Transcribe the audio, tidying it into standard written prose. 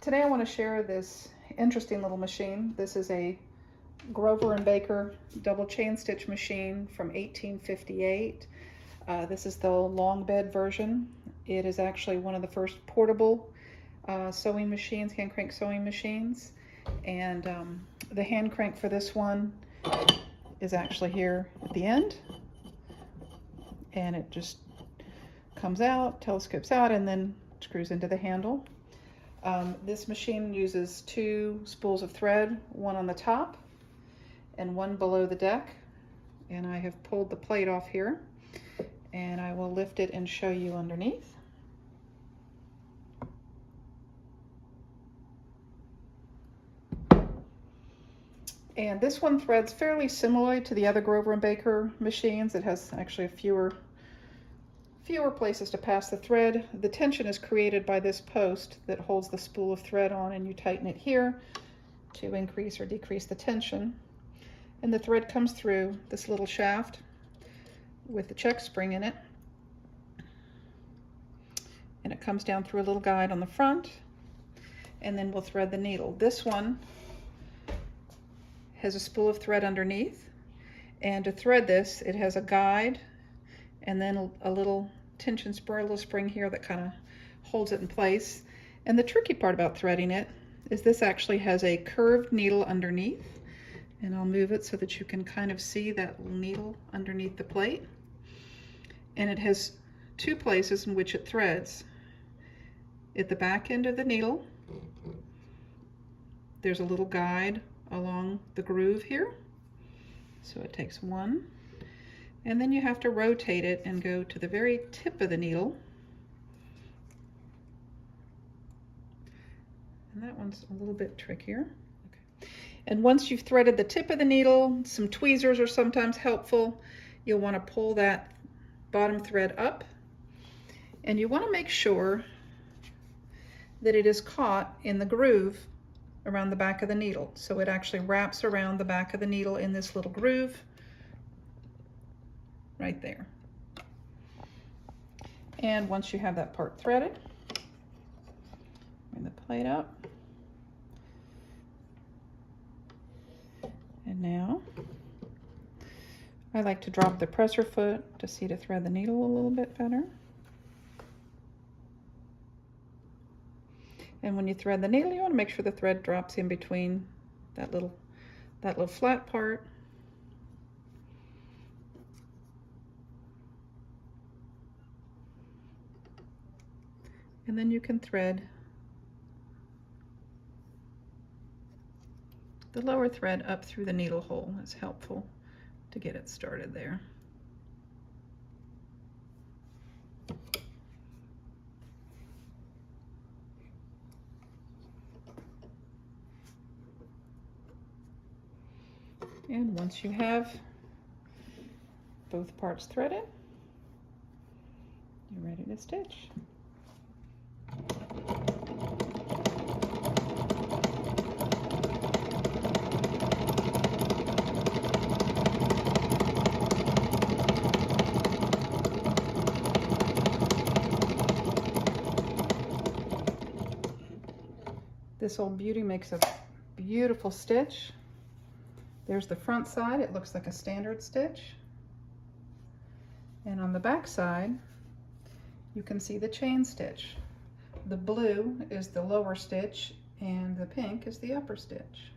Today I want to share this interesting little machine. This is a Grover & Baker double chain stitch machine from 1858. This is the long bed version. It is actually one of the first portable sewing machines, hand crank sewing machines. And the hand crank for this one is actually here at the end. And it just comes out, telescopes out, and then screws into the handle. This machine uses two spools of thread, one on the top and one below the deck. And I have pulled the plate off here, and I will lift it and show you underneath. And this one threads fairly similarly to the other Grover & Baker machines. It has actually fewer places to pass the thread. The tension is created by this post that holds the spool of thread on, and you tighten it here to increase or decrease the tension. And the thread comes through this little shaft with the check spring in it. And it comes down through a little guide on the front, and then we'll thread the needle. This one has a spool of thread underneath, and to thread this, it has a guide and then a little tension spur, a little spring here that kind of holds it in place. And the tricky part about threading it is this actually has a curved needle underneath, and I'll move it so that you can kind of see that needle underneath the plate. And it has two places in which it threads. At the back end of the needle, there's a little guide along the groove here. So it takes one, and then you have to rotate it and go to the very tip of the needle. And that one's a little bit trickier. Okay. And once you've threaded the tip of the needle, some tweezers are sometimes helpful. You'll want to pull that bottom thread up, and you want to make sure that it is caught in the groove around the back of the needle. So it actually wraps around the back of the needle in this little groove right there. And once you have that part threaded, bring the plate up. And now I like to drop the presser foot to see to thread the needle a little bit better. And when you thread the needle, you want to make sure the thread drops in between that little flat part. And then you can thread the lower thread up through the needle hole. It's helpful to get it started there. And once you have both parts threaded, you're ready to stitch. This old beauty makes a beautiful stitch. There's the front side. It looks like a standard stitch. And on the back side, you can see the chain stitch. The blue is the lower stitch, and the pink is the upper stitch.